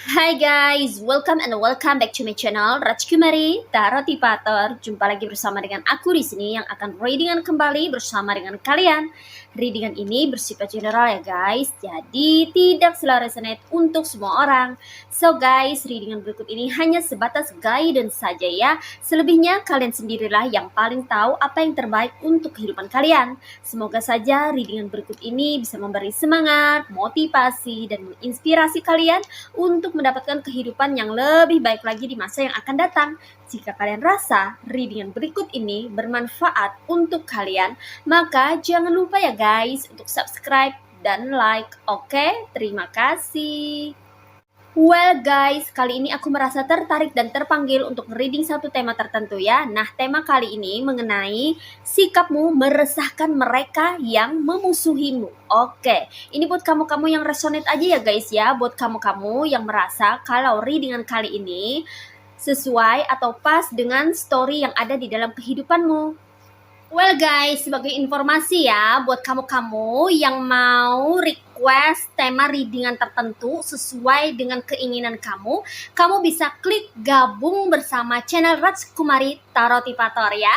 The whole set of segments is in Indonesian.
Hai guys, welcome back to my channel Rajkumari Tarotipator. Jumpa lagi bersama dengan aku di sini yang akan readingan kembali bersama dengan kalian. Readingan ini bersifat general ya guys, jadi tidak selalu resonate untuk semua orang. So guys, readingan berikut ini hanya sebatas guidance saja ya. Selebihnya kalian sendirilah yang paling tahu apa yang terbaik untuk kehidupan kalian. Semoga saja readingan berikut ini bisa memberi semangat, motivasi, dan menginspirasi kalian untuk mendapatkan kehidupan yang lebih baik lagi di masa yang akan datang. Jika kalian rasa readingan berikut ini bermanfaat untuk kalian, maka jangan lupa ya guys untuk subscribe dan like. Oke, terima kasih. Well guys, kali ini aku merasa tertarik dan terpanggil untuk reading satu tema tertentu ya. Nah, tema kali ini mengenai sikapmu meresahkan mereka yang memusuhimu. Oke, ini buat kamu-kamu yang resonate aja ya guys ya. Buat kamu-kamu yang merasa kalau readingan kali ini sesuai atau pas dengan story yang ada di dalam kehidupanmu. Well guys, sebagai informasi ya, buat kamu-kamu yang mau request tema readingan tertentu sesuai dengan keinginan kamu, kamu bisa klik gabung bersama channel Rajkumari Tarotipator ya.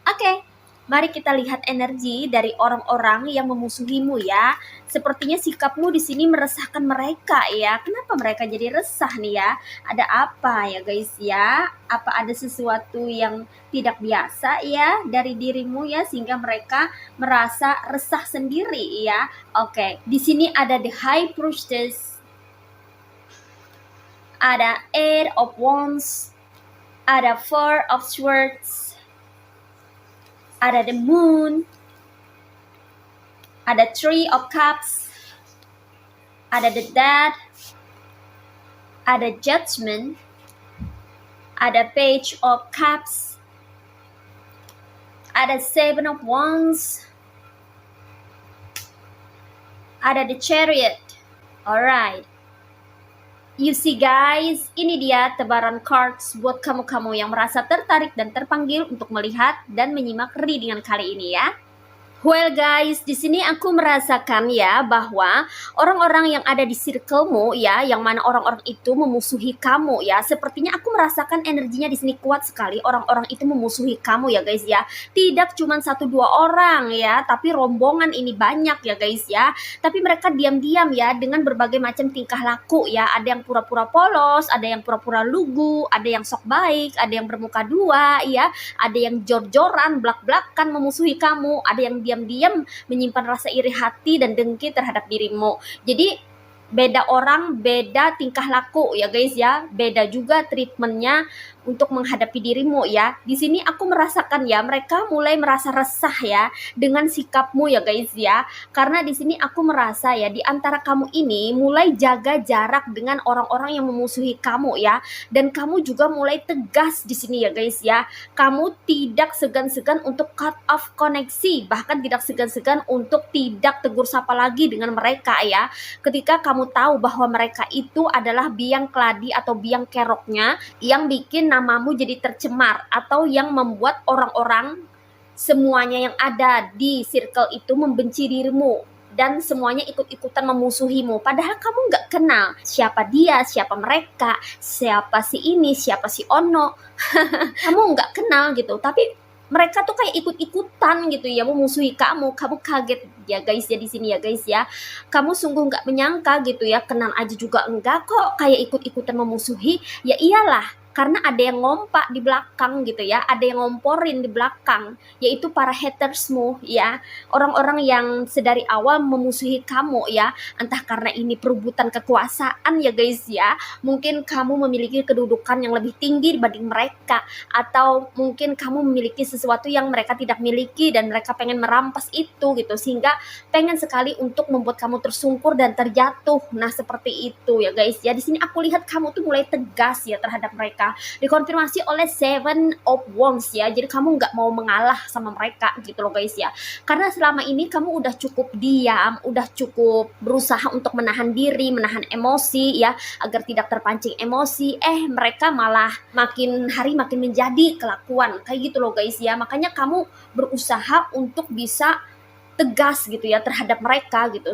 Oke, mari kita lihat energi dari orang-orang yang memusuhimu ya. Sepertinya sikapmu di sini meresahkan mereka ya. Kenapa mereka jadi resah nih ya? Ada apa ya guys ya? Apa ada sesuatu yang tidak biasa ya dari dirimu ya sehingga mereka merasa resah sendiri ya? Oke, di sini ada the High Priestess, ada Eight of Wands, ada Four of Swords, ada the Moon, ada Three of Cups, ada the Death, ada Judgment, ada Page of Cups, ada Seven of Wands, ada the Chariot. Alright. You see guys, ini dia tebaran cards buat kamu-kamu yang merasa tertarik dan terpanggil untuk melihat dan menyimak readingan kali ini ya. Well guys, di sini aku merasakan ya bahwa orang-orang yang ada di circlemu ya, yang mana orang-orang itu memusuhi kamu ya. Sepertinya aku merasakan energinya di sini kuat sekali. Orang-orang itu memusuhi kamu ya guys ya. Tidak cuma 1-2 orang ya, tapi rombongan ini banyak ya guys ya. Tapi mereka diam-diam ya dengan berbagai macam tingkah laku ya. Ada yang pura-pura polos, ada yang pura-pura lugu, ada yang sok baik, ada yang bermuka dua ya, ada yang jor-joran, blak-blakan memusuhi kamu, ada yang diam-diam menyimpan rasa iri hati dan dengki terhadap dirimu. Jadi beda orang, beda tingkah laku ya guys ya, beda juga treatmentnya untuk menghadapi dirimu ya. Di sini aku merasakan ya mereka mulai merasa resah ya dengan sikapmu ya guys ya. Karena di sini aku merasa ya di antara kamu ini mulai jaga jarak dengan orang-orang yang memusuhi kamu ya. Dan kamu juga mulai tegas di sini ya guys ya. Kamu tidak segan-segan untuk cut off koneksi, bahkan tidak segan-segan untuk tidak tegur sapa lagi dengan mereka ya. Ketika kamu tahu bahwa mereka itu adalah biang keladi atau biang keroknya yang bikin namamu jadi tercemar atau yang membuat orang-orang semuanya yang ada di circle itu membenci dirimu dan semuanya ikut-ikutan memusuhimu. Padahal kamu nggak kenal siapa dia, siapa mereka, siapa si ini, siapa si Ono. Kamu nggak kenal gitu, tapi mereka tuh kayak ikut-ikutan gitu ya memusuhi kamu. Kamu kaget ya guys ya di sini ya guys ya. Kamu sungguh nggak menyangka gitu ya, kenal aja juga enggak kok kayak ikut-ikutan memusuhi. Ya iyalah, karena ada yang ngompak di belakang gitu ya, ada yang ngomporin di belakang, yaitu para hatersmu ya, orang-orang yang sedari awal memusuhi kamu ya, entah karena ini perebutan kekuasaan ya guys ya, mungkin kamu memiliki kedudukan yang lebih tinggi dibanding mereka, atau mungkin kamu memiliki sesuatu yang mereka tidak miliki dan mereka pengen merampas itu gitu, sehingga pengen sekali untuk membuat kamu tersungkur dan terjatuh. Nah seperti itu ya guys ya. Di sini aku lihat kamu tuh mulai tegas ya terhadap mereka, dikonfirmasi oleh Seven of Wands ya. Jadi kamu nggak mau mengalah sama mereka gitu loh guys ya. Karena selama ini kamu udah cukup diam, udah cukup berusaha untuk menahan diri, menahan emosi ya, agar tidak terpancing emosi. Mereka malah makin hari makin menjadi kelakuan kayak gitu loh guys ya. Makanya kamu berusaha untuk bisa tegas gitu ya terhadap mereka gitu.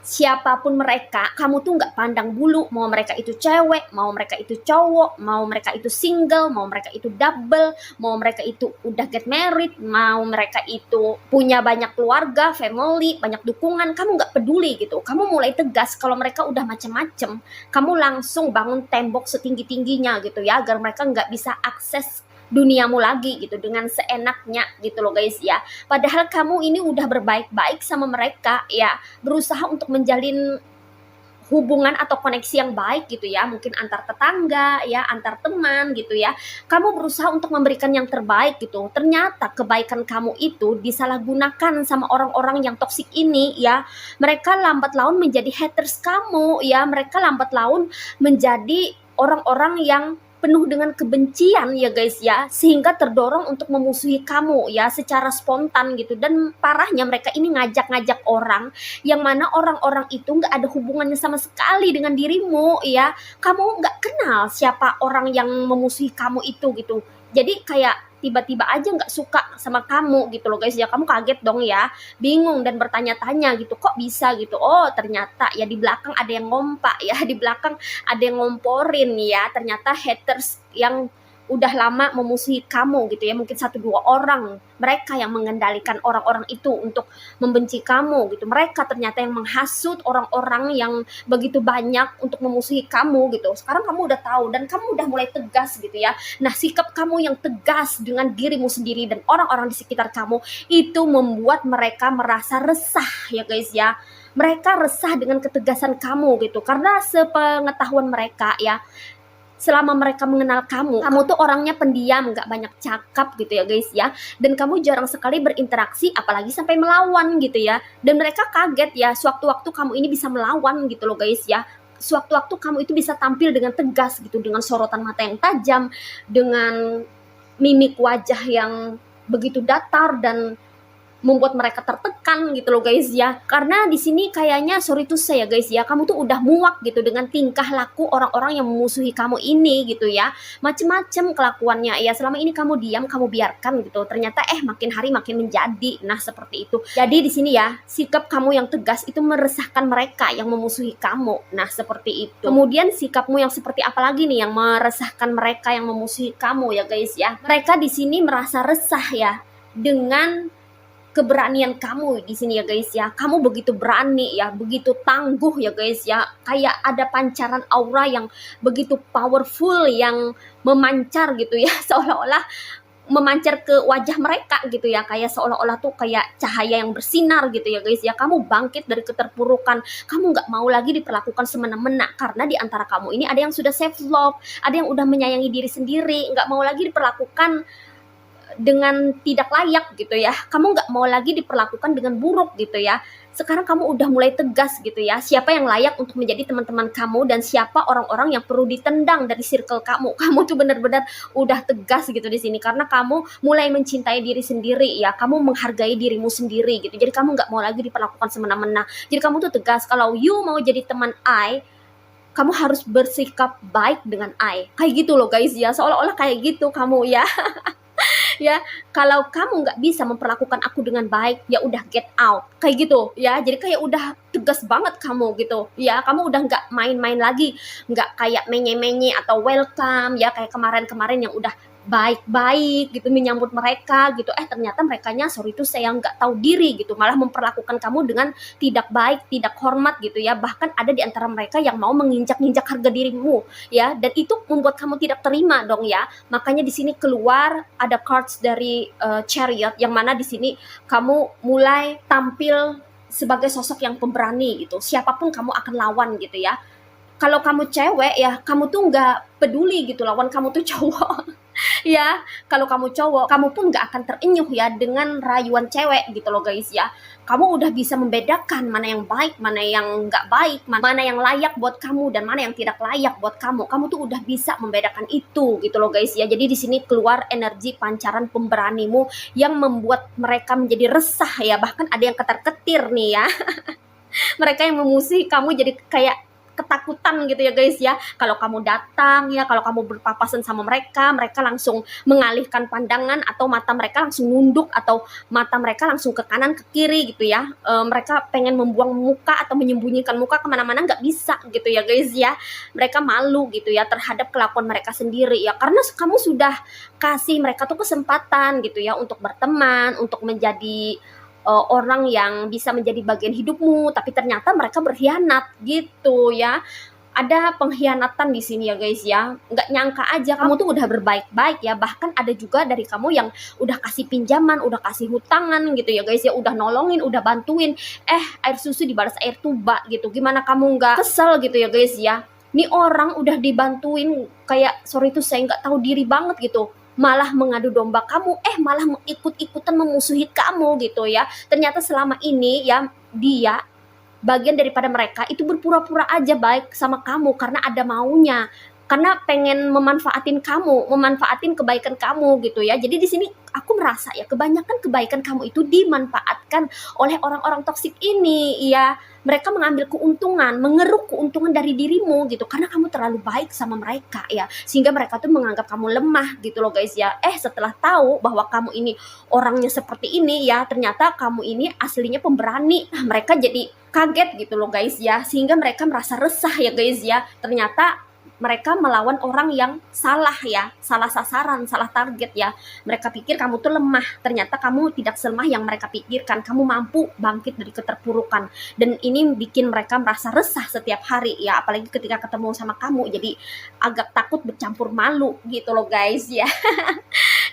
siapapun mereka, kamu tuh nggak pandang bulu, mau mereka itu cewek, mau mereka itu cowok, mau mereka itu single, mau mereka itu double, mau mereka itu udah get married, mau mereka itu punya banyak keluarga, family, banyak dukungan, kamu nggak peduli gitu. Kamu mulai tegas kalau mereka udah macem-macem, kamu langsung bangun tembok setinggi-tingginya gitu ya, agar mereka nggak bisa akses duniamu lagi gitu dengan seenaknya gitu loh guys ya. Padahal kamu ini udah berbaik-baik sama mereka ya, berusaha untuk menjalin hubungan atau koneksi yang baik gitu ya, mungkin antar tetangga ya, antar teman gitu ya. Kamu berusaha untuk memberikan yang terbaik gitu. Ternyata kebaikan kamu itu disalahgunakan sama orang-orang yang toksik ini ya. Mereka lambat laun menjadi haters kamu ya, mereka lambat laun menjadi orang-orang yang penuh dengan kebencian ya guys ya, sehingga terdorong untuk memusuhi kamu ya secara spontan gitu. Dan parahnya mereka ini ngajak-ngajak orang yang mana orang-orang itu nggak ada hubungannya sama sekali dengan dirimu ya. Kamu nggak kenal siapa orang yang memusuhi kamu itu gitu. Jadi kayak tiba-tiba aja nggak suka sama kamu gitu loh guys ya. Kamu kaget dong ya, bingung dan bertanya-tanya gitu, kok bisa gitu. Oh ternyata ya di belakang ada yang ngompak ya, di belakang ada yang ngomporin ya. Ternyata haters yang udah lama memusuhi kamu gitu ya, mungkin 1-2 orang, mereka yang mengendalikan orang-orang itu untuk membenci kamu gitu. Mereka ternyata yang menghasut orang-orang yang begitu banyak untuk memusuhi kamu gitu. Sekarang kamu udah tahu dan kamu udah mulai tegas gitu ya. Nah, sikap kamu yang tegas dengan dirimu sendiri dan orang-orang di sekitar kamu itu membuat mereka merasa resah ya guys ya. Mereka resah dengan ketegasan kamu gitu, karena sepengetahuan mereka ya, selama mereka mengenal kamu tuh orangnya pendiam, nggak banyak cakap gitu ya guys ya, dan kamu jarang sekali berinteraksi, apalagi sampai melawan gitu ya. Dan mereka kaget ya, sewaktu-waktu kamu ini bisa melawan gitu loh guys ya, sewaktu-waktu kamu itu bisa tampil dengan tegas gitu, dengan sorotan mata yang tajam, dengan mimik wajah yang begitu datar dan membuat mereka tertekan gitu loh guys ya. Karena di sini kayaknya sorry to say ya guys ya, kamu tuh udah muak gitu dengan tingkah laku orang-orang yang memusuhi kamu ini gitu ya. Macem-macem kelakuannya ya, selama ini kamu diam, kamu biarkan gitu. Ternyata makin hari makin menjadi. Nah, seperti itu. Jadi di sini ya, sikap kamu yang tegas itu meresahkan mereka yang memusuhi kamu. Nah, seperti itu. Kemudian sikapmu yang seperti apa lagi nih yang meresahkan mereka yang memusuhi kamu ya guys ya. Mereka di sini merasa resah ya dengan keberanian kamu di sini ya guys ya. Kamu begitu berani ya, begitu tangguh ya guys ya. Kayak ada pancaran aura yang begitu powerful yang memancar gitu ya, seolah-olah memancar ke wajah mereka gitu ya, kayak seolah-olah tuh kayak cahaya yang bersinar gitu ya guys ya. Kamu bangkit dari keterpurukan, kamu nggak mau lagi diperlakukan semena-mena, karena di antara kamu ini ada yang sudah self love, ada yang udah menyayangi diri sendiri, nggak mau lagi diperlakukan dengan tidak layak gitu ya. Kamu nggak mau lagi diperlakukan dengan buruk gitu ya. Sekarang kamu udah mulai tegas gitu ya, siapa yang layak untuk menjadi teman-teman kamu dan siapa orang-orang yang perlu ditendang dari circle kamu. Kamu tuh benar-benar udah tegas gitu di sini, karena kamu mulai mencintai diri sendiri ya, kamu menghargai dirimu sendiri gitu. Jadi kamu nggak mau lagi diperlakukan semena-mena. Jadi kamu tuh tegas, kalau you mau jadi teman kamu harus bersikap baik dengan kayak gitu loh guys ya, seolah-olah kayak gitu kamu ya. Ya, kalau kamu nggak bisa memperlakukan aku dengan baik, ya udah get out kayak gitu ya. Jadi kayak udah tegas banget kamu gitu ya, kamu udah nggak main-main lagi, nggak kayak menye-menye atau welcome ya kayak kemarin-kemarin yang udah baik-baik gitu menyambut mereka gitu. Ternyata merekanya sorry itu saya nggak tahu diri gitu, malah memperlakukan kamu dengan tidak baik, tidak hormat gitu ya. Bahkan ada di antara mereka yang mau menginjak-injak harga dirimu ya, dan itu membuat kamu tidak terima dong ya. Makanya di sini keluar ada cards dari Chariot, yang mana di sini kamu mulai tampil sebagai sosok yang pemberani gitu. Siapapun kamu akan lawan gitu ya. Kalau kamu cewek ya, kamu tuh nggak peduli gitu lawan kamu tuh cowok. Ya, kalau kamu cowok, kamu pun nggak akan terenyuh ya dengan rayuan cewek gitu loh guys ya. Kamu udah bisa membedakan mana yang baik, mana yang nggak baik, mana yang layak buat kamu dan mana yang tidak layak buat kamu. Kamu tuh udah bisa membedakan itu gitu loh guys ya. Jadi di sini keluar energi pancaran pemberanimu yang membuat mereka menjadi resah ya. Bahkan ada yang ketar-ketir nih ya. Mereka yang memusuhi kamu jadi kayak ketakutan gitu ya guys ya. Kalau kamu datang ya, kalau kamu berpapasan sama mereka, mereka langsung mengalihkan pandangan atau mata mereka langsung nunduk atau mata mereka langsung ke kanan ke kiri gitu ya. Mereka pengen membuang muka atau menyembunyikan muka kemana-mana, nggak bisa gitu ya guys ya. Mereka malu gitu ya terhadap kelakuan mereka sendiri ya, karena kamu sudah kasih mereka tuh kesempatan gitu ya untuk berteman, untuk menjadi orang yang bisa menjadi bagian hidupmu, tapi ternyata mereka berkhianat gitu ya. Ada pengkhianatan di sini ya guys ya. Nggak nyangka aja kamu tuh udah berbaik-baik ya. Bahkan ada juga dari kamu yang udah kasih pinjaman, udah kasih hutangan gitu ya guys ya. Udah nolongin, udah bantuin. Air susu dibalas air tuba gitu. Gimana kamu nggak kesel gitu ya guys ya. Nih orang udah dibantuin kayak sorry tuh saya nggak tahu diri banget gitu, malah mengadu domba kamu, malah ikut-ikutan memusuhi kamu gitu ya. Ternyata selama ini ya dia bagian daripada mereka itu berpura-pura aja baik sama kamu karena ada maunya, karena pengen memanfaatin kamu, memanfaatin kebaikan kamu gitu ya. Jadi di sini aku merasa ya kebanyakan kebaikan kamu itu dimanfaatkan oleh orang-orang toksik ini ya. Mereka mengambil keuntungan, mengeruk keuntungan dari dirimu gitu karena kamu terlalu baik sama mereka ya, sehingga mereka tuh menganggap kamu lemah gitu loh guys ya. Setelah tahu bahwa kamu ini orangnya seperti ini ya, ternyata kamu ini aslinya pemberani. Mereka jadi kaget gitu loh guys ya, sehingga mereka merasa resah ya guys ya. Ternyata mereka melawan orang yang salah ya, salah sasaran, salah target ya. Mereka pikir kamu tuh lemah, ternyata kamu tidak selemah yang mereka pikirkan. Kamu mampu bangkit dari keterpurukan, dan ini bikin mereka merasa resah setiap hari ya, apalagi ketika ketemu sama kamu, jadi agak takut bercampur malu gitu loh guys ya.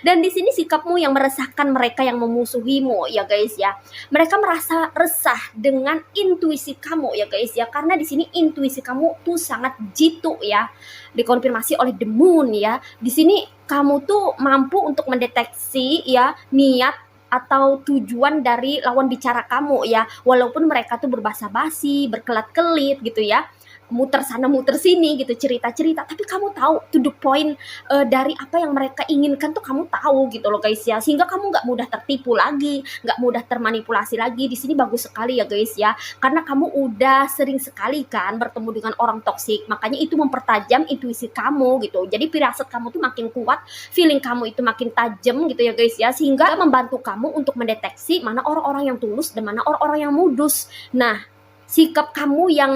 Dan di sini sikapmu yang meresahkan mereka yang memusuhimu ya guys ya. Mereka merasa resah dengan intuisi kamu ya guys ya, karena di sini intuisi kamu tuh sangat jitu ya. Dikonfirmasi oleh the moon ya. Di sini kamu tuh mampu untuk mendeteksi ya niat atau tujuan dari lawan bicara kamu ya. Walaupun mereka tuh berbahasa basi, berkelat-kelit gitu ya, muter sana muter sini gitu, cerita-cerita, tapi kamu tahu to the point dari apa yang mereka inginkan tuh kamu tahu gitu loh guys ya, sehingga kamu nggak mudah tertipu lagi, nggak mudah termanipulasi lagi. Di sini bagus sekali ya guys ya, karena kamu udah sering sekali kan bertemu dengan orang toksik, makanya itu mempertajam intuisi kamu gitu. Jadi firasat kamu tuh makin kuat, feeling kamu itu makin tajam gitu ya guys ya, sehingga membantu kamu untuk mendeteksi mana orang-orang yang tulus dan mana orang-orang yang modus. Nah, sikap kamu yang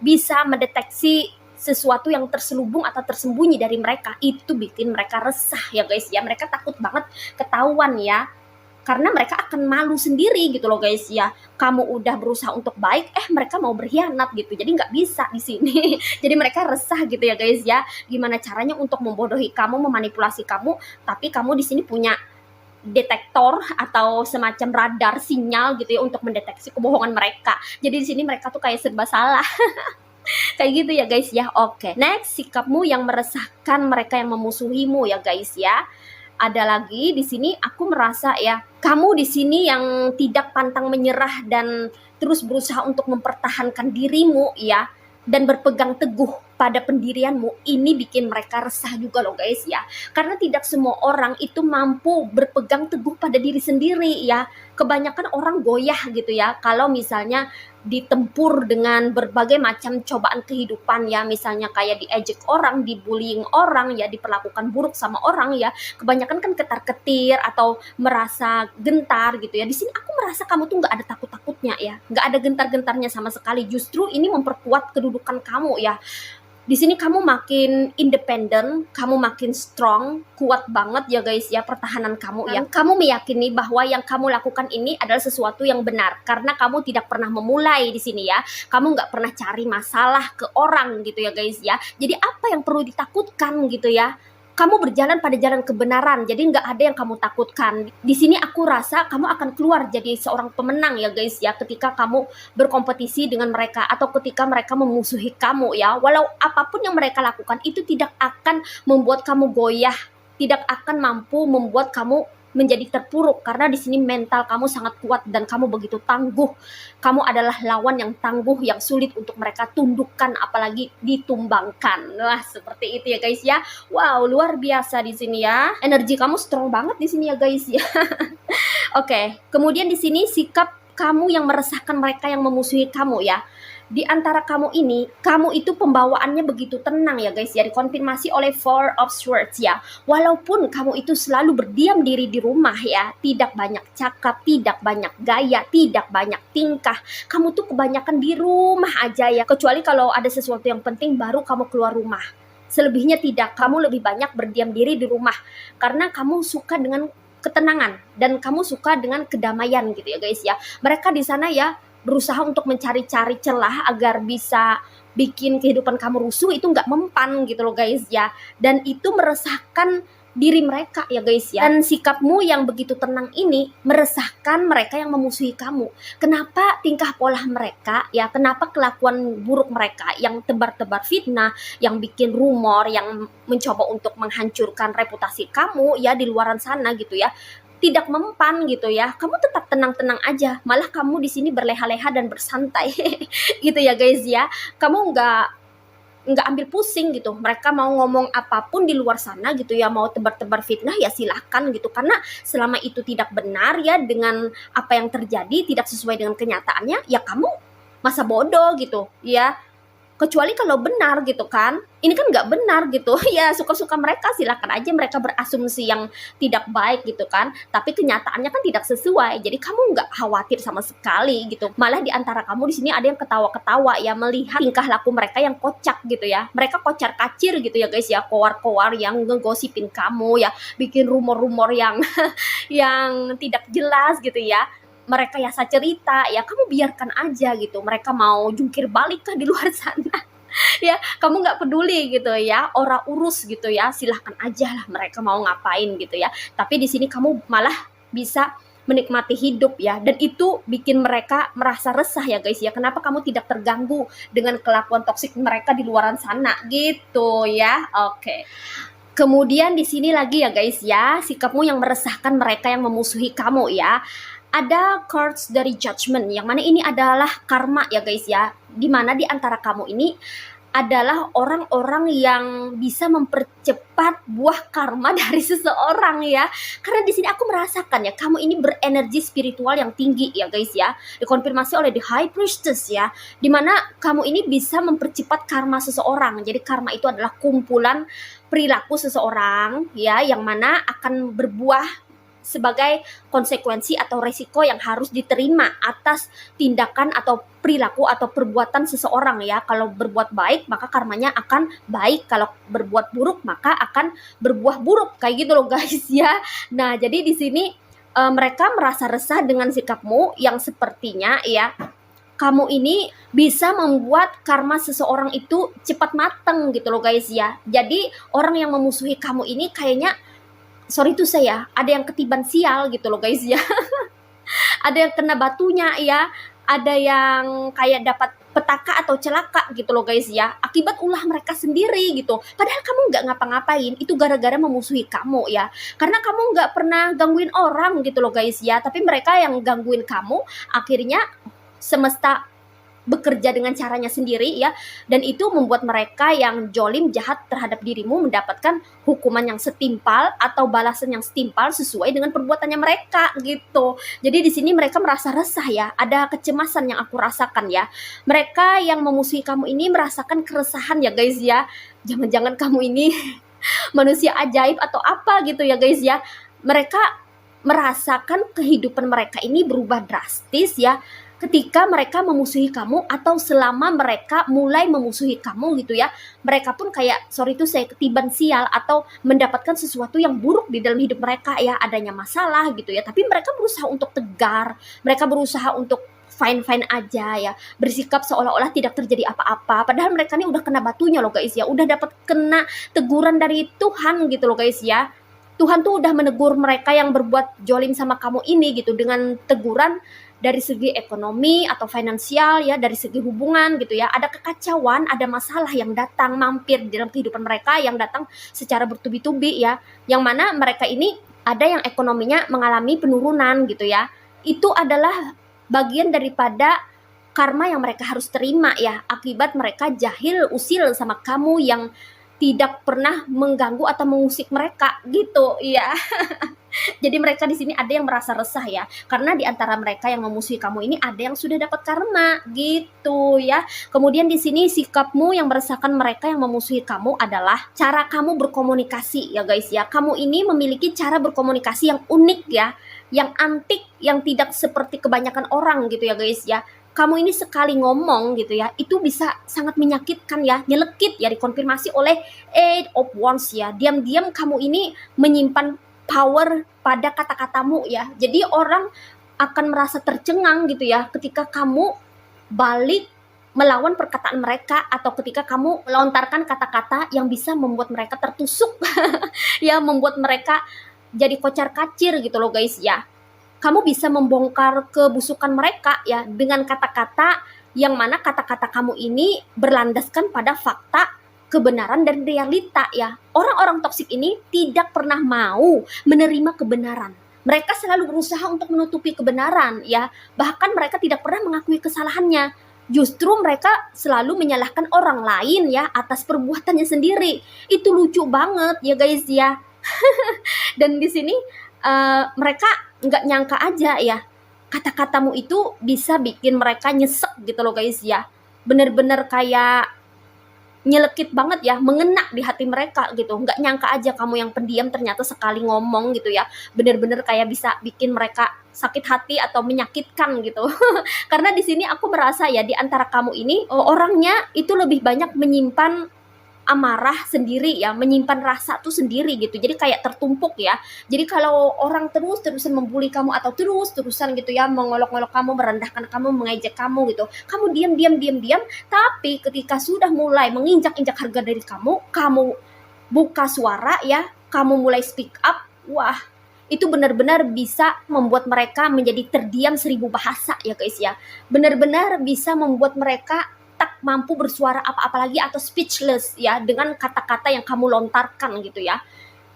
bisa mendeteksi sesuatu yang terselubung atau tersembunyi dari mereka, itu bikin mereka resah ya guys ya. Mereka takut banget ketahuan ya, karena mereka akan malu sendiri gitu loh guys ya. Kamu udah berusaha untuk baik, mereka mau berkhianat gitu, jadi nggak bisa di sini. Jadi mereka resah gitu ya guys ya. Gimana caranya untuk membodohi kamu, memanipulasi kamu, tapi kamu di sini punya detektor atau semacam radar sinyal gitu ya untuk mendeteksi kebohongan mereka. Jadi di sini mereka tuh kayak serba salah. Kayak gitu ya guys ya. Oke. Next, sikapmu yang meresahkan mereka yang memusuhimu ya guys ya. Ada lagi di sini aku merasa ya, kamu di sini yang tidak pantang menyerah dan terus berusaha untuk mempertahankan dirimu ya, dan berpegang teguh pada pendirianmu. Ini bikin mereka resah juga loh guys ya, karena tidak semua orang itu mampu berpegang teguh pada diri sendiri ya. Kebanyakan orang goyah gitu ya kalau misalnya ditempur dengan berbagai macam cobaan kehidupan ya, misalnya kayak diejek orang, dibullying orang ya, diperlakukan buruk sama orang ya. Kebanyakan kan ketar-ketir atau merasa gentar gitu ya. Di sini aku merasa kamu tuh nggak ada takut-takutnya ya, nggak ada gentar-gentarnya sama sekali. Justru ini memperkuat kedudukan kamu ya. Di sini kamu makin independen, kamu makin strong, kuat banget ya guys ya pertahanan kamu ya. Kamu meyakini bahwa yang kamu lakukan ini adalah sesuatu yang benar karena kamu tidak pernah memulai di sini ya. Kamu nggak pernah cari masalah ke orang gitu ya guys ya. Jadi apa yang perlu ditakutkan gitu ya? Kamu berjalan pada jalan kebenaran, jadi nggak ada yang kamu takutkan. Di sini aku rasa kamu akan keluar jadi seorang pemenang ya guys ya, ketika kamu berkompetisi dengan mereka atau ketika mereka memusuhi kamu ya. Walau apapun yang mereka lakukan itu tidak akan membuat kamu goyah, tidak akan mampu membuat kamu menjadi terpuruk, karena di sini mental kamu sangat kuat dan kamu begitu tangguh. Kamu adalah lawan yang tangguh yang sulit untuk mereka tundukkan apalagi ditumbangkan. Wah, seperti itu ya guys ya. Wow, luar biasa di sini ya. Energi kamu strong banget di sini ya guys ya. Oke, kemudian di sini sikap kamu yang meresahkan mereka yang memusuhi kamu ya. di antara kamu ini, kamu itu pembawaannya begitu tenang ya guys ya, dikonfirmasi oleh Four of Swords ya. Walaupun kamu itu selalu berdiam diri di rumah ya, tidak banyak cakap, tidak banyak gaya, tidak banyak tingkah, kamu tuh kebanyakan di rumah aja ya, kecuali kalau ada sesuatu yang penting baru kamu keluar rumah. Selebihnya tidak, kamu lebih banyak berdiam diri di rumah karena kamu suka dengan ketenangan dan kamu suka dengan kedamaian gitu ya guys ya. Mereka di sana ya berusaha untuk mencari-cari celah agar bisa bikin kehidupan kamu rusuh, itu nggak mempan gitu loh guys ya. Dan itu meresahkan diri mereka ya guys ya. Dan sikapmu yang begitu tenang ini meresahkan mereka yang memusuhi kamu. Kenapa tingkah pola mereka ya, kenapa kelakuan buruk mereka yang tebar-tebar fitnah, yang bikin rumor, yang mencoba untuk menghancurkan reputasi kamu ya di luaran sana gitu ya, tidak mempan gitu ya. Kamu tetap tenang-tenang aja, malah kamu di sini berleha-leha dan bersantai gitu ya guys ya. Kamu nggak ambil pusing gitu, mereka mau ngomong apapun di luar sana gitu ya, mau tebar-tebar fitnah ya silahkan gitu, karena selama itu tidak benar ya dengan apa yang terjadi, tidak sesuai dengan kenyataannya ya kamu masa bodoh gitu ya. Kecuali kalau benar gitu kan, ini kan nggak benar gitu ya, suka-suka mereka, silakan aja mereka berasumsi yang tidak baik gitu kan, tapi kenyataannya kan tidak sesuai, jadi kamu nggak khawatir sama sekali gitu. Malah di antara kamu di sini ada yang ketawa-ketawa ya melihat tingkah laku mereka yang kocak gitu ya, mereka kocar kacir gitu ya guys ya, kowar-kowar yang ngegosipin kamu ya, bikin rumor-rumor yang yang tidak jelas gitu ya, mereka yasa cerita ya, kamu biarkan aja gitu, mereka mau jungkir balik kah di luar sana ya, kamu nggak peduli gitu ya, ora urus gitu ya, silahkan aja lah mereka mau ngapain gitu ya. Tapi di sini kamu malah bisa menikmati hidup ya, dan itu bikin mereka merasa resah ya guys ya. Kenapa kamu tidak terganggu dengan kelakuan toksik mereka di luaran sana gitu ya. Oke. Kemudian di sini lagi ya guys ya, sikapmu yang meresahkan mereka yang memusuhi kamu ya. Ada cards dari judgment, yang mana ini adalah karma ya guys ya. Dimana di antara kamu ini adalah orang-orang yang bisa mempercepat buah karma dari seseorang ya. Karena di sini aku merasakan ya, kamu ini berenergi spiritual yang tinggi ya guys ya. Dikonfirmasi oleh the High Priestess ya. Dimana kamu ini bisa mempercepat karma seseorang. Jadi karma itu adalah kumpulan perilaku seseorang ya, yang mana akan berbuah sebagai konsekuensi atau resiko yang harus diterima atas tindakan atau perilaku atau perbuatan seseorang ya. Kalau berbuat baik maka karmanya akan baik, kalau berbuat buruk maka akan berbuah buruk, kayak gitu loh guys ya. Nah jadi di sini mereka merasa resah dengan sikapmu yang sepertinya ya, kamu ini bisa membuat karma seseorang itu cepat matang gitu loh guys ya. Jadi orang yang memusuhi kamu ini kayaknya, sorry tuh saya, ada yang ketiban sial gitu loh guys ya. Ada yang kena batunya ya, ada yang kayak dapat petaka atau celaka gitu loh guys ya, akibat ulah mereka sendiri gitu. Padahal kamu nggak ngapa-ngapain, itu gara-gara memusuhi kamu ya, karena kamu nggak pernah gangguin orang gitu loh guys ya, tapi mereka yang gangguin kamu. Akhirnya semesta bekerja dengan caranya sendiri ya, dan itu membuat mereka yang jolim jahat terhadap dirimu mendapatkan hukuman yang setimpal atau balasan yang setimpal sesuai dengan perbuatannya mereka gitu. Jadi di sini mereka merasa resah ya, ada kecemasan yang aku rasakan ya. Mereka yang memusuhi kamu ini merasakan keresahan ya guys ya. Jangan-jangan kamu ini manusia ajaib atau apa gitu ya guys ya. Mereka merasakan kehidupan mereka ini berubah drastis ya ketika mereka memusuhi kamu, atau selama mereka mulai memusuhi kamu gitu ya. Mereka pun kayak, sorry itu saya ketiban sial atau mendapatkan sesuatu yang buruk di dalam hidup mereka ya, adanya masalah gitu ya. Tapi mereka berusaha untuk tegar, mereka berusaha untuk fine-fine aja ya, bersikap seolah-olah tidak terjadi apa-apa. Padahal mereka ini udah kena batunya loh guys ya, udah dapat kena teguran dari Tuhan gitu loh guys ya. Tuhan tuh udah menegur mereka yang berbuat jolim sama kamu ini gitu, dengan teguran dari segi ekonomi atau finansial ya, dari segi hubungan gitu ya. Ada kekacauan, ada masalah yang datang mampir di dalam kehidupan mereka, yang datang secara bertubi-tubi ya, yang mana mereka ini ada yang ekonominya mengalami penurunan gitu ya. Itu adalah bagian daripada karma yang mereka harus terima ya, akibat mereka jahil usil sama kamu yang tidak pernah mengganggu atau mengusik mereka gitu ya. Jadi mereka di sini ada yang merasa resah ya, karena di antara mereka yang memusuhi kamu ini ada yang sudah dapat karma gitu ya. Kemudian di sini sikapmu yang meresahkan mereka yang memusuhi kamu adalah cara kamu berkomunikasi ya guys ya. Kamu ini memiliki cara berkomunikasi yang unik ya, yang antik, yang tidak seperti kebanyakan orang gitu ya guys ya. Kamu ini sekali ngomong gitu ya, itu bisa sangat menyakitkan ya, nyelekit ya, dikonfirmasi oleh Eight of Wands ya. Diam-diam kamu ini menyimpan power pada kata-katamu ya. Jadi orang akan merasa tercengang gitu ya ketika kamu balik melawan perkataan mereka, atau ketika kamu melontarkan kata-kata yang bisa membuat mereka tertusuk ya, membuat mereka jadi kocar-kacir gitu loh guys ya. Kamu bisa membongkar kebusukan mereka ya dengan kata-kata yang mana kata-kata kamu ini berlandaskan pada fakta, kebenaran, dan realita ya. Orang-orang toksik ini tidak pernah mau menerima kebenaran. Mereka selalu berusaha untuk menutupi kebenaran ya. Bahkan mereka tidak pernah mengakui kesalahannya. Justru mereka selalu menyalahkan orang lain ya atas perbuatannya sendiri. Itu lucu banget ya guys ya. Dan di sini mereka nggak nyangka aja ya, kata-katamu itu bisa bikin mereka nyesek gitu loh guys ya. Bener-bener kayak nyelekit banget ya, mengena di hati mereka gitu. Nggak nyangka aja kamu yang pendiam ternyata sekali ngomong gitu ya, bener-bener kayak bisa bikin mereka sakit hati atau menyakitkan gitu. Karena di sini aku merasa ya, di antara kamu ini orangnya itu lebih banyak menyimpan amarah sendiri ya, menyimpan rasa tuh sendiri gitu. Jadi kayak tertumpuk ya. Jadi kalau orang terus-terusan membuli kamu atau terus-terusan gitu ya, mengolok-olok kamu, merendahkan kamu, mengejek kamu gitu, kamu diam. Tapi ketika sudah mulai menginjak-injak harga diri kamu, kamu buka suara ya, kamu mulai speak up, wah, itu benar-benar bisa membuat mereka menjadi terdiam 1000 bahasa ya guys ya. Benar-benar bisa membuat mereka tak mampu bersuara apa-apa lagi atau speechless ya dengan kata-kata yang kamu lontarkan gitu ya.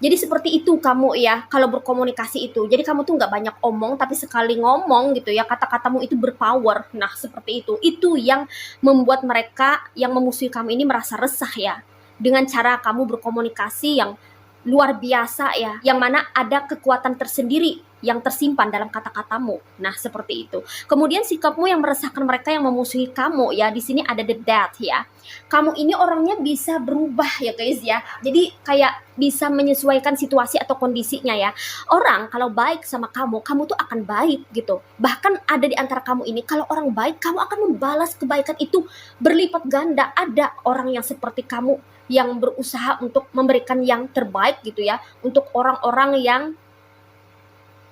Jadi seperti itu kamu ya kalau berkomunikasi itu. Jadi kamu tuh nggak banyak omong, tapi sekali ngomong gitu ya, kata-katamu itu berpower. Nah seperti itu. Itu yang membuat mereka yang memusuhi kamu ini merasa resah ya. Dengan cara kamu berkomunikasi yang luar biasa ya, yang mana ada kekuatan tersendiri yang tersimpan dalam kata-katamu. Nah, seperti itu. Kemudian sikapmu yang meresahkan mereka yang memusuhi kamu ya, di sini ada the death ya. Kamu ini orangnya bisa berubah ya guys ya. Jadi kayak bisa menyesuaikan situasi atau kondisinya ya. Orang kalau baik sama kamu, kamu tuh akan baik gitu. Bahkan ada di antara kamu ini, kalau orang baik, kamu akan membalas kebaikan itu berlipat ganda. Ada orang yang seperti kamu yang berusaha untuk memberikan yang terbaik gitu ya, untuk orang-orang yang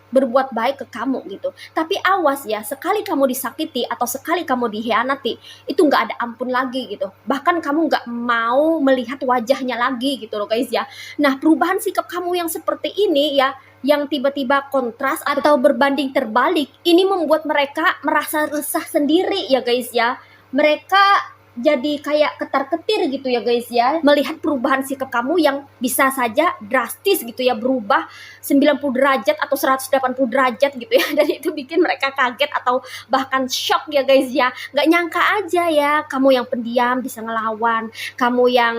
berbuat baik ke kamu gitu. Tapi awas ya, sekali kamu disakiti atau sekali kamu dikhianati, itu nggak ada ampun lagi gitu. Bahkan kamu nggak mau melihat wajahnya lagi gitu loh guys ya. Nah, perubahan sikap kamu yang seperti ini ya, yang tiba-tiba kontras atau berbanding terbalik, ini membuat mereka merasa resah sendiri ya guys ya. Mereka jadi kayak ketar-ketir gitu ya guys ya, melihat perubahan sikap kamu yang bisa saja drastis gitu ya, berubah 90 derajat atau 180 derajat gitu ya. Dan itu bikin mereka kaget atau bahkan shock ya guys ya. Nggak nyangka aja ya, kamu yang pendiam bisa ngelawan, kamu yang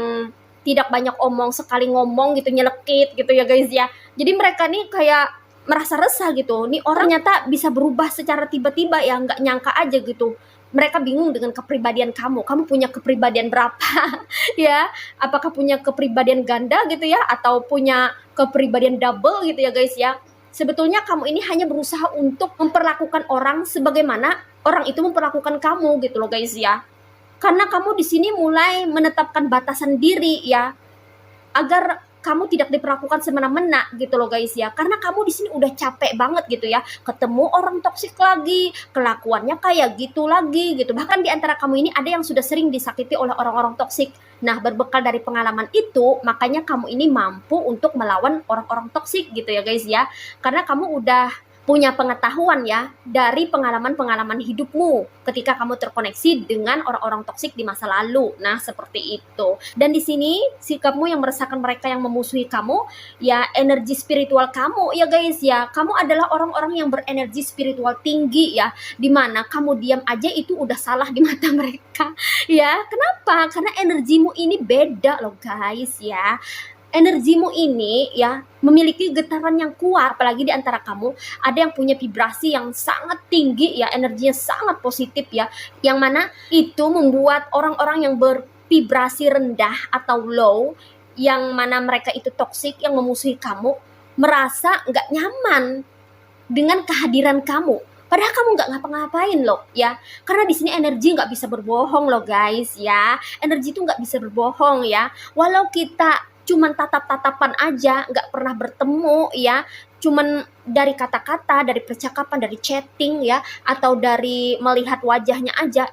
tidak banyak omong, sekali ngomong gitu nyelekit gitu ya guys ya. Jadi mereka nih kayak merasa resah gitu, nih orang ternyata bisa berubah secara tiba-tiba ya, nggak nyangka aja gitu. Mereka bingung dengan kepribadian kamu punya kepribadian berapa ya, apakah punya kepribadian ganda gitu ya, atau punya kepribadian double gitu ya guys ya. Sebetulnya kamu ini hanya berusaha untuk memperlakukan orang sebagaimana orang itu memperlakukan kamu gitu loh guys ya. Karena kamu di sini mulai menetapkan batasan diri ya, agar kamu tidak diperlakukan semena-mena gitu loh guys ya. Karena kamu di sini udah capek banget gitu ya, ketemu orang toksik lagi, kelakuannya kayak gitu lagi gitu. Bahkan di antara kamu ini ada yang sudah sering disakiti oleh orang-orang toksik. Nah, berbekal dari pengalaman itu, makanya kamu ini mampu untuk melawan orang-orang toksik gitu ya guys ya. Karena kamu udah punya pengetahuan ya dari pengalaman-pengalaman hidupmu ketika kamu terkoneksi dengan orang-orang toksik di masa lalu. Nah, seperti itu. Dan di sini sikapmu yang meresahkan mereka yang memusuhi kamu, ya energi spiritual kamu ya guys ya. Kamu adalah orang-orang yang berenergi spiritual tinggi ya, dimana kamu diam aja itu udah salah di mata mereka ya. Kenapa? Karena energimu ini beda loh guys ya. Energimu ini ya memiliki getaran yang kuat, apalagi di antara kamu ada yang punya vibrasi yang sangat tinggi ya, energinya sangat positif ya, yang mana itu membuat orang-orang yang bervibrasi rendah atau low, yang mana mereka itu toksik, yang memusuhi kamu, merasa nggak nyaman dengan kehadiran kamu. Padahal kamu nggak ngapa-ngapain loh ya. Karena di sini energi nggak bisa berbohong loh guys ya. Energi itu nggak bisa berbohong ya. Walau kita cuman tatap-tatapan aja, nggak pernah bertemu ya, cuman dari kata-kata, dari percakapan, dari chatting ya, atau dari melihat wajahnya aja,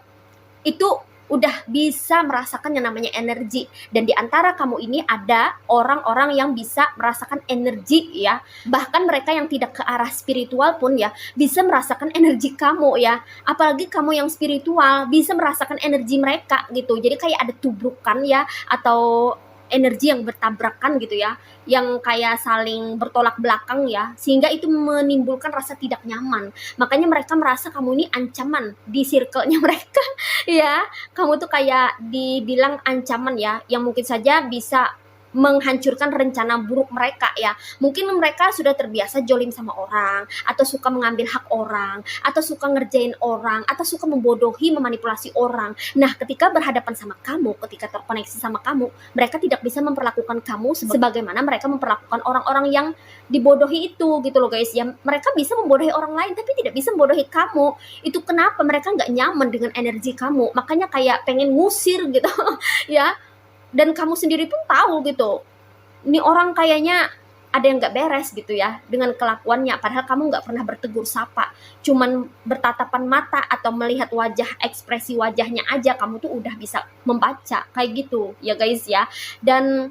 itu udah bisa merasakan yang namanya energi. Dan di antara kamu ini ada orang-orang yang bisa merasakan energi ya, bahkan mereka yang tidak ke arah spiritual pun ya bisa merasakan energi kamu ya. Apalagi kamu yang spiritual bisa merasakan energi mereka gitu. Jadi kayak ada tubrukan ya, atau energi yang bertabrakan gitu ya, yang kayak saling bertolak belakang ya, sehingga itu menimbulkan rasa tidak nyaman. Makanya mereka merasa kamu ini ancaman di circle-nya mereka ya. Kamu tuh kayak dibilang ancaman ya, yang mungkin saja bisa menghancurkan rencana buruk mereka ya. Mungkin mereka sudah terbiasa jolim sama orang, atau suka mengambil hak orang, atau suka ngerjain orang, atau suka membodohi, memanipulasi orang. Nah, ketika berhadapan sama kamu, ketika terkoneksi sama kamu, mereka tidak bisa memperlakukan kamu sebagaimana mereka memperlakukan orang-orang yang dibodohi itu gitu loh guys ya. Mereka bisa membodohi orang lain tapi tidak bisa membodohi kamu. Itu kenapa mereka nggak nyaman dengan energi kamu, makanya kayak pengen ngusir gitu ya. Dan kamu sendiri pun tahu gitu, ini orang kayaknya ada yang nggak beres gitu ya dengan kelakuannya, padahal kamu nggak pernah bertegur sapa, cuman bertatapan mata atau melihat wajah, ekspresi wajahnya aja kamu tuh udah bisa membaca kayak gitu ya guys ya. Dan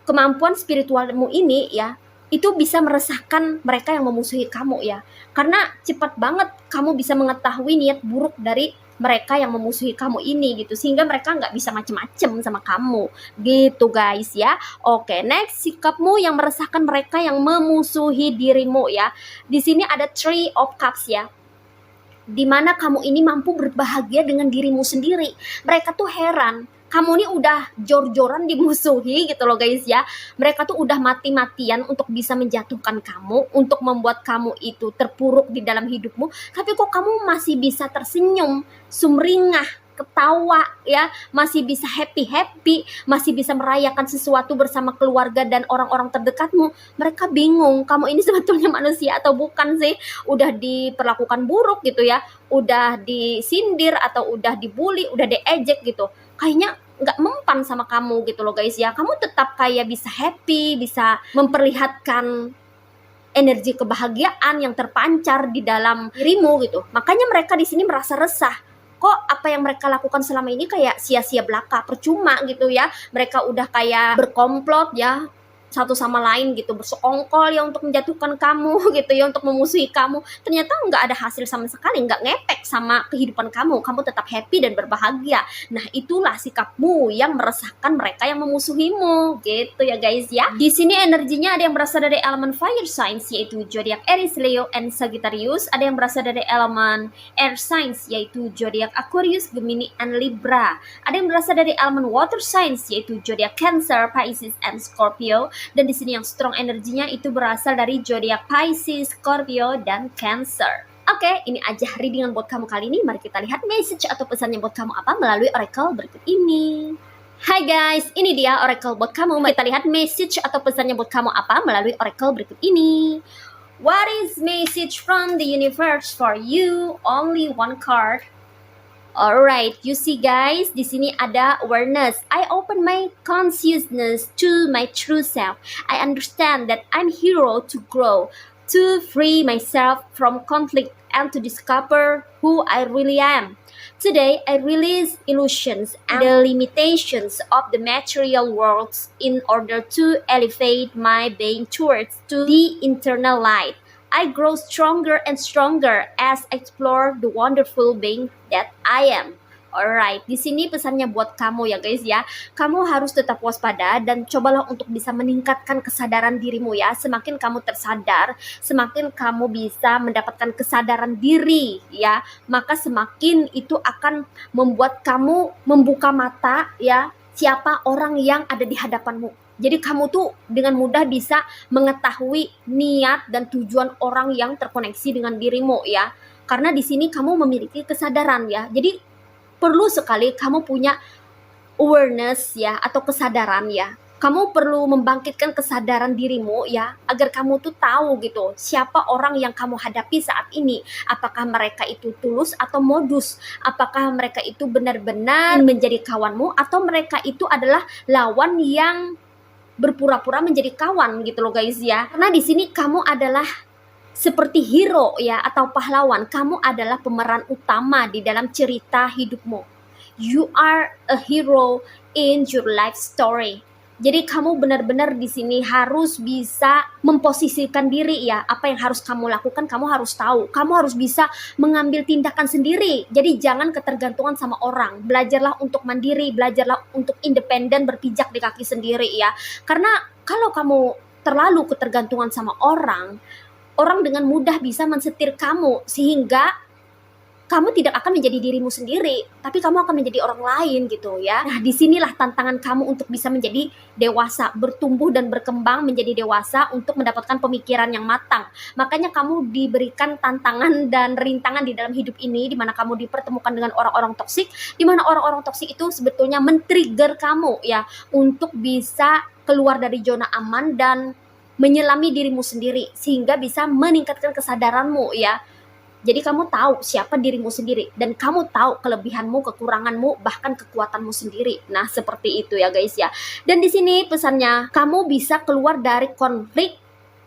kemampuan spiritualmu ini ya, itu bisa meresahkan mereka yang memusuhi kamu ya, karena cepat banget kamu bisa mengetahui niat buruk dari mereka yang memusuhi kamu ini gitu, sehingga mereka nggak bisa macem-macem sama kamu gitu guys ya. Oke, next, sikapmu yang meresahkan mereka yang memusuhi dirimu ya. Di sini ada Three of Cups ya, dimana kamu ini mampu berbahagia dengan dirimu sendiri. Mereka tuh heran, kamu ini udah jor-joran dimusuhi gitu loh guys ya. Mereka tuh udah mati-matian untuk bisa menjatuhkan kamu, untuk membuat kamu itu terpuruk di dalam hidupmu, tapi kok kamu masih bisa tersenyum, sumringah, ketawa ya, masih bisa happy-happy, masih bisa merayakan sesuatu bersama keluarga dan orang-orang terdekatmu. Mereka bingung, kamu ini sebetulnya manusia atau bukan sih? Udah diperlakukan buruk gitu ya, udah disindir atau udah dibully, udah diejek gitu, kayaknya nggak mempan sama kamu gitu loh guys ya. Kamu tetap kayak bisa happy, bisa memperlihatkan energi kebahagiaan yang terpancar di dalam dirimu gitu. Makanya mereka di sini merasa resah. Kok apa yang mereka lakukan selama ini kayak sia-sia belaka, percuma gitu ya. Mereka udah kayak berkomplot ya, satu sama lain gitu, bersekongkol ya untuk menjatuhkan kamu gitu ya, untuk memusuhi kamu. Ternyata nggak ada hasil sama sekali, nggak ngepek sama kehidupan kamu. Kamu tetap happy dan berbahagia. Nah, itulah sikapmu yang meresahkan mereka yang memusuhimu gitu ya guys ya. Di sini energinya ada yang berasal dari elemen fire signs yaitu zodiak Aries, Leo, and Sagittarius. Ada yang berasal dari elemen air signs yaitu zodiak Aquarius, Gemini, and Libra. Ada yang berasal dari elemen water signs yaitu zodiak Cancer, Pisces, and Scorpio. Dan di sini yang strong energinya itu berasal dari zodiak Pisces, Scorpio, dan Cancer. Oke, ini aja readingan buat kamu kali ini. Mari kita lihat message atau pesannya buat kamu apa melalui oracle berikut ini. Hai guys, ini dia oracle buat kamu. Mari kita lihat message atau pesannya buat kamu apa melalui oracle berikut ini. What is message from the universe for you? Only one card. Alright, you see guys, di sini ada awareness. I open my consciousness to my true self. I understand that I'm hero to grow, to free myself from conflict and to discover who I really am. Today, I release illusions and the limitations of the material world in order to elevate my being towards to the internal light. I grow stronger and stronger as I explore the wonderful being that I am. Alright, di sini pesannya buat kamu ya guys ya. Kamu harus tetap waspada dan cobalah untuk bisa meningkatkan kesadaran dirimu ya. Semakin kamu tersadar, semakin kamu bisa mendapatkan kesadaran diri ya, maka semakin itu akan membuat kamu membuka mata ya, siapa orang yang ada di hadapanmu. Jadi kamu tuh dengan mudah bisa mengetahui niat dan tujuan orang yang terkoneksi dengan dirimu ya. Karena di sini kamu memiliki kesadaran ya. Jadi perlu sekali kamu punya awareness ya, atau kesadaran ya. Kamu perlu membangkitkan kesadaran dirimu ya, agar kamu tuh tahu gitu siapa orang yang kamu hadapi saat ini. Apakah mereka itu tulus atau modus? Apakah mereka itu benar-benar menjadi kawanmu, atau mereka itu adalah lawan yang berpura-pura menjadi kawan gitu loh guys ya. Karena di sini kamu adalah seperti hero ya, atau pahlawan. Kamu adalah pemeran utama di dalam cerita hidupmu. You are a hero in your life story. Jadi kamu benar-benar di sini harus bisa memposisikan diri ya. Apa yang harus kamu lakukan, kamu harus tahu. Kamu harus bisa mengambil tindakan sendiri. Jadi jangan ketergantungan sama orang. Belajarlah untuk mandiri, belajarlah untuk independen, berpijak di kaki sendiri ya. Karena kalau kamu terlalu ketergantungan sama orang dengan mudah bisa mensetir kamu, sehingga kamu tidak akan menjadi dirimu sendiri, tapi kamu akan menjadi orang lain gitu ya. Nah, disinilah tantangan kamu untuk bisa menjadi dewasa, bertumbuh dan berkembang menjadi dewasa untuk mendapatkan pemikiran yang matang. Makanya kamu diberikan tantangan dan rintangan di dalam hidup ini, di mana kamu dipertemukan dengan orang-orang toksik, di mana orang-orang toksik itu sebetulnya men-trigger kamu ya, untuk bisa keluar dari zona aman dan menyelami dirimu sendiri, sehingga bisa meningkatkan kesadaranmu ya. Jadi kamu tahu siapa dirimu sendiri, dan kamu tahu kelebihanmu, kekuranganmu, bahkan kekuatanmu sendiri. Nah, seperti itu ya guys ya. Dan di sini pesannya, kamu bisa keluar dari konflik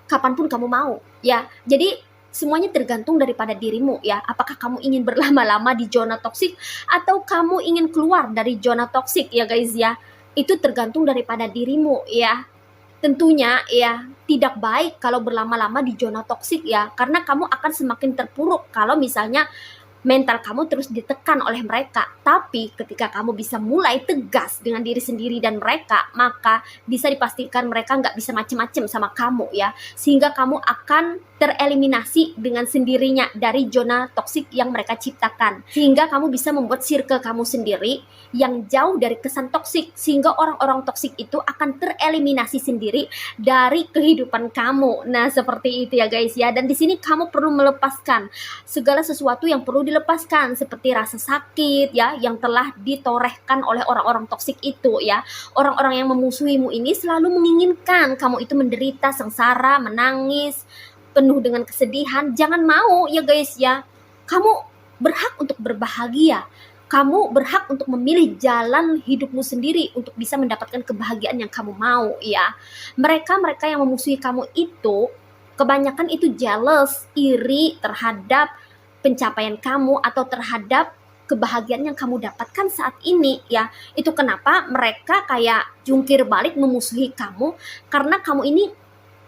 kapanpun kamu mau ya. Jadi semuanya tergantung daripada dirimu ya. Apakah kamu ingin berlama-lama di zona toksik, atau kamu ingin keluar dari zona toksik ya guys ya. Itu tergantung daripada dirimu ya. Tentunya ya tidak baik kalau berlama-lama di zona toksik ya, karena kamu akan semakin terpuruk kalau misalnya mental kamu terus ditekan oleh mereka. Tapi ketika kamu bisa mulai tegas dengan diri sendiri dan mereka, maka bisa dipastikan mereka nggak bisa macem-macem sama kamu ya, sehingga kamu akan tereliminasi dengan sendirinya dari zona toksik yang mereka ciptakan, sehingga kamu bisa membuat circle kamu sendiri yang jauh dari kesan toksik, sehingga orang-orang toksik itu akan tereliminasi sendiri dari kehidupan kamu. Nah, seperti itu ya guys ya. Dan di sini kamu perlu melepaskan segala sesuatu yang perlu dilepaskan, seperti rasa sakit ya yang telah ditorehkan oleh orang-orang toksik itu ya. Orang-orang yang memusuhimu ini selalu menginginkan kamu itu menderita, sengsara, menangis, penuh dengan kesedihan. Jangan mau ya guys ya. Kamu berhak untuk berbahagia. Kamu berhak untuk memilih jalan hidupmu sendiri untuk bisa mendapatkan kebahagiaan yang kamu mau ya. Mereka yang memusuhi kamu itu kebanyakan itu jealous, iri terhadap pencapaian kamu atau terhadap kebahagiaan yang kamu dapatkan saat ini ya. Itu kenapa mereka kayak jungkir balik memusuhi kamu, karena kamu ini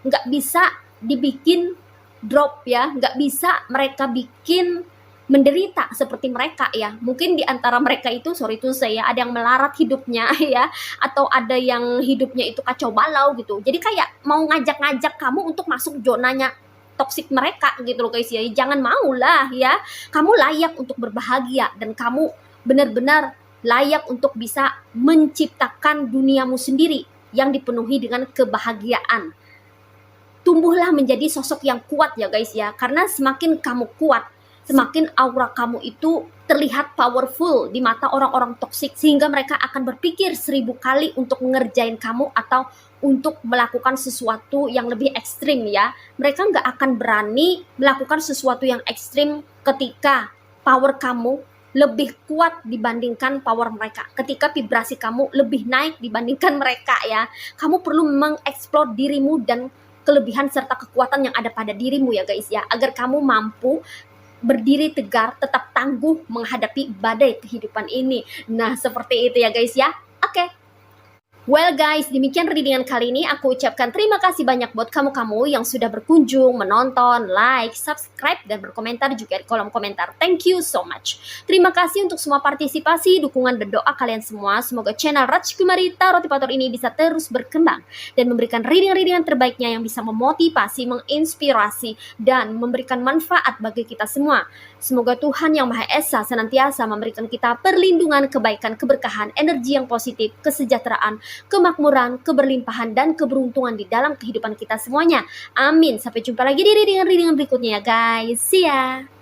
nggak bisa dibikin drop ya, nggak bisa mereka bikin menderita seperti mereka ya. Mungkin di antara mereka itu, sorry itu saya, ada yang melarat hidupnya ya, atau ada yang hidupnya itu kacau balau gitu. Jadi kayak mau ngajak-ngajak kamu untuk masuk zonanya toksik mereka gitu loh guys ya. Jangan maulah ya. Kamu layak untuk berbahagia, dan kamu benar-benar layak untuk bisa menciptakan duniamu sendiri yang dipenuhi dengan kebahagiaan. Tumbuhlah menjadi sosok yang kuat ya guys ya. Karena semakin kamu kuat, semakin aura kamu itu terlihat powerful di mata orang-orang toksik, sehingga mereka akan berpikir 1000 kali untuk mengerjain kamu atau untuk melakukan sesuatu yang lebih ekstrim ya. Mereka nggak akan berani melakukan sesuatu yang ekstrim ketika power kamu lebih kuat dibandingkan power mereka, ketika vibrasi kamu lebih naik dibandingkan mereka ya. Kamu perlu mengeksplor dirimu dan kelebihan serta kekuatan yang ada pada dirimu ya guys ya, agar kamu mampu berdiri tegar, tetap tangguh menghadapi badai kehidupan ini. Nah, seperti itu ya guys ya. Oke. Well guys, demikian readingan kali ini. Aku ucapkan terima kasih banyak buat kamu-kamu yang sudah berkunjung, menonton, like, subscribe, dan berkomentar juga di kolom komentar. Thank you so much. Terima kasih untuk semua partisipasi, dukungan, dan doa kalian semua. Semoga channel Rajkumari Tarot Tipator ini bisa terus berkembang dan memberikan reading-readingan terbaiknya yang bisa memotivasi, menginspirasi, dan memberikan manfaat bagi kita semua. Semoga Tuhan Yang Maha Esa senantiasa memberikan kita perlindungan, kebaikan, keberkahan, energi yang positif, kesejahteraan, kemakmuran, keberlimpahan, dan keberuntungan di dalam kehidupan kita semuanya. Amin. Sampai jumpa lagi di readingan berikutnya ya guys. See ya.